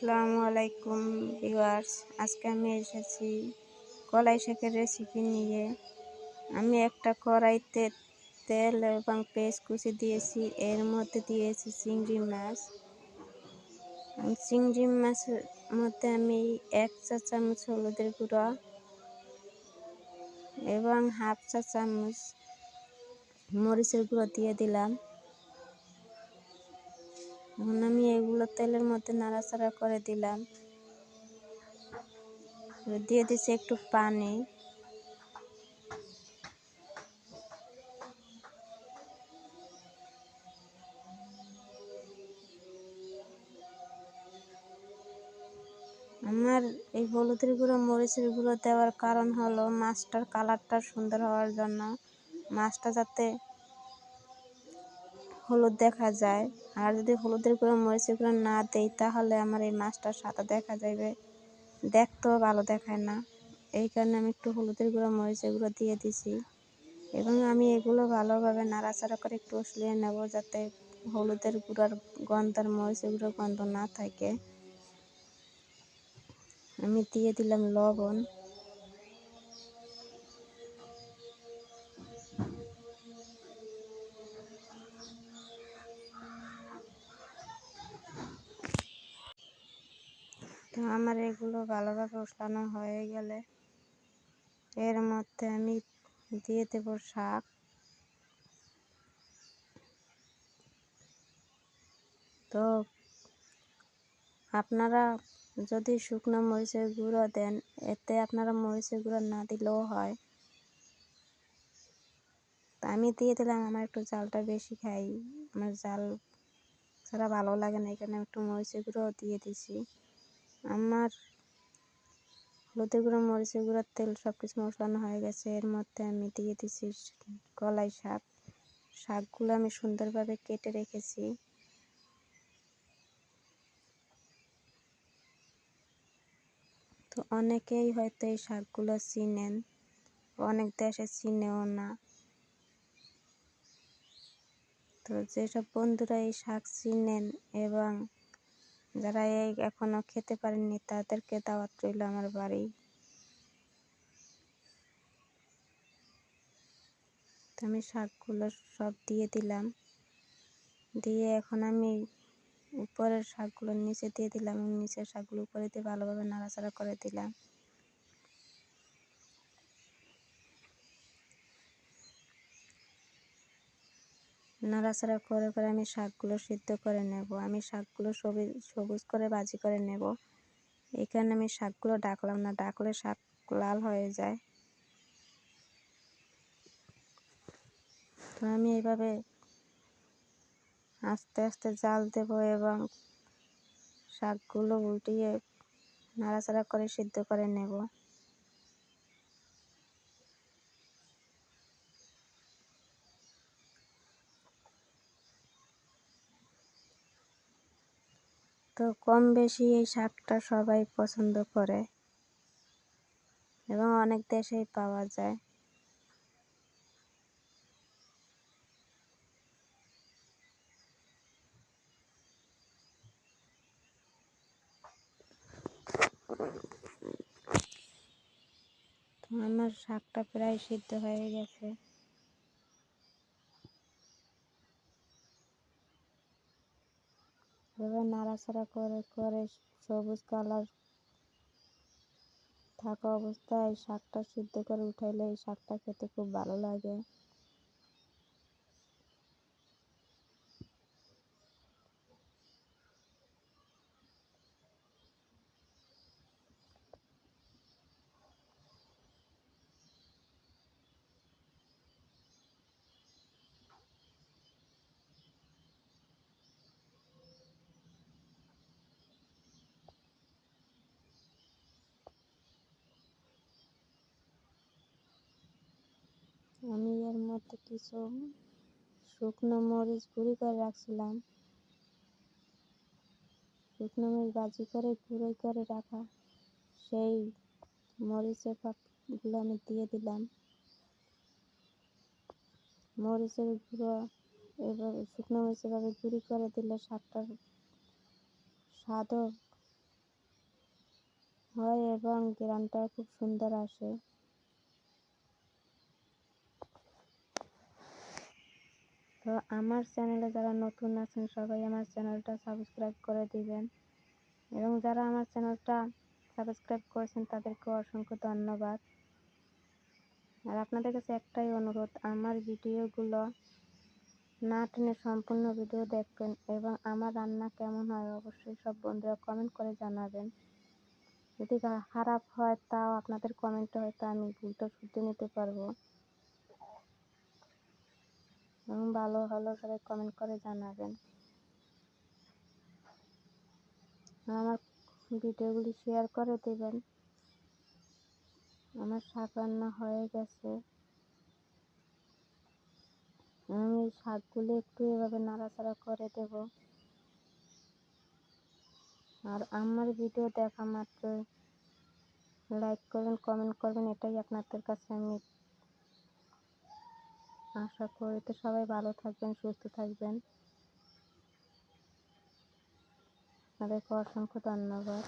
আসসালামু আলাইকুম ভিউয়ার্স, আজকে আমি এসেছি কলাই শাকের রেসিপি নিয়ে। আমি একটা কড়াইতে তেল এবং পেঁয়াজ কুচি দিয়েছি, এর মধ্যে দিয়েছি চিংড়ি মাছ। চিংড়ি মাছের মধ্যে আমি 1 চা চামচ হলুদের গুঁড়া এবং হাফ চা চামচ মরিচের গুঁড়ো দিয়ে দিলাম। এখন আমি এগুলো তেলের মধ্যে নাড়াচাড়া করে দিলাম। দিয়ে দিচ্ছি একটু পানি। আমার এই হলুদের গুঁড়ো মরিচের গুঁড়ো দেওয়ার কারণ হলো মাছটার কালারটা সুন্দর হওয়ার জন্য, মাছটা যাতে হলুদ দেখা যায়। আর যদি হলুদের গুঁড়ো মরিচের গুঁড়ো না দেই তাহলে আমার এই মাছটা সাদা দেখা যাবে, দেখতেও ভালো দেখায় না। এই কারণে আমি একটু হলুদের গুঁড়ো মরিচের গুঁড়ো দিয়ে দিছি এবং আমি এগুলো ভালোভাবে নাড়াচাড়া করে একটু কষিয়ে নেব, যাতে হলুদের গুঁড়োর গন্ধ আর মরিচের গুঁড়োর গন্ধ না থাকে। আমি দিয়ে দিলাম লবণ। তো আমার এগুলো ভালোভাবে কষানো হয়ে গেলে এর মধ্যে আমি দিয়ে দেব শাক। তো আপনারা যদি শুকনো মরিচের গুঁড়ো দেন, এতে আপনারা মরিচের গুঁড়ো না দিলেও হয়। তা আমি দিয়ে দিলাম, আমার একটু জালটা বেশি খাই, আমার জাল ছাড়া ভালো লাগে না, এখানে একটু মরিচের গুঁড়ো দিয়ে দিছি। আমার হলুদের গুঁড়ো মরিচের গুঁড়ো তেল সব কিছু মশলানো হয়ে গেছে। এর মধ্যে আমি দিয়ে দিছি কলাই শাক। শাকগুলো আমি সুন্দরভাবে কেটে রেখেছি। তো অনেকেই হয়তো এই শাকগুলো চিনেন, অনেক দেশে চিনেও না। তো যেসব বন্ধুরা এই শাক চিনেন এবং যারা এই এখনো খেতে পারেননি তাদেরকে দাওয়াত রইল আমার বাড়ি। তো আমি শাকগুলো সব দিয়ে দিলাম, দিয়ে এখন আমি উপরের শাকগুলো নিচে দিয়ে দিলাম এবং নিচের শাকগুলো উপরে দিয়ে ভালোভাবে নাড়াচাড়া করে দিলাম। নাড়াচাড়া করে করে আমি শাকগুলো সিদ্ধ করে নেব। আমি শাকগুলো সবুজ করে ভাজি করে নেব। এই কারণে আমি শাকগুলো ডাকলাম না, ডাকলে শাক লাল হয়ে যায়। তো আমি এইভাবে আস্তে আস্তে জাল দেব এবং শাকগুলো উল্টিয়ে নাড়াচাড়া করে সিদ্ধ করে নেব। তো কম বেশি এই শাকটা সবাই পছন্দ করে এবং অনেক দেশেই পাওয়া যায়। তো আমার শাকটা প্রায় সিদ্ধ হয়ে গেছে। এবার নাড়াচাড়া করে করে সবুজ কালার থাকা অবস্থায় শাকটা সিদ্ধ করে উঠাইলে এই শাকটা খেতে খুব ভালো লাগে। আমি এর মধ্যে কিছু শুকনো মরিচ গুঁড়ি করে রাখছিলাম, শুকনো মরিচ ভাজি করে গুঁড়ো করে রাখা সেই মরিচের পাতগুলো আমি দিয়ে দিলাম। মরিচের গুঁড়ো এভাবে শুকনো মরিচ এভাবে গুঁড়ি করে দিলে শাকটার স্বাদও হয় এবং গ্রানটাও খুব সুন্দর আসে। তো আমার চ্যানেলে যারা নতুন আছেন সবাই আমার চ্যানেলটা সাবস্ক্রাইব করে দিবেন, এবং যারা আমার চ্যানেলটা সাবস্ক্রাইব করেছেন তাদেরকে অসংখ্য ধন্যবাদ। আর আপনাদের কাছে একটাই অনুরোধ, আমার ভিডিওগুলো না টেনে সম্পূর্ণ ভিডিও দেখবেন, এবং আমার রান্না কেমন হয় অবশ্যই সব বন্ধুরা কমেন্ট করে জানাবেন। যদি খারাপ হয় তাও আপনাদের কমেন্টে হয়তো আমি ভুলটা শুধরে নিতে পারবো, এবং ভালো হলেও সবাই কমেন্ট করে জানাবেন। আমার ভিডিওগুলি শেয়ার করে দেবেন। আমার শাক রান্না হয়ে গেছে, আমি এই শাকগুলি একটু এভাবে নাড়াচাড়া করে দেব। আর আমার ভিডিও দেখা মাত্র লাইক করবেন, কমেন্ট করবেন, এটাই আপনাদের কাছে আমি আশা করি। তো সবাই ভালো থাকবেন, সুস্থ থাকবেন, আপনাদেরকে অসংখ্য ধন্যবাদ।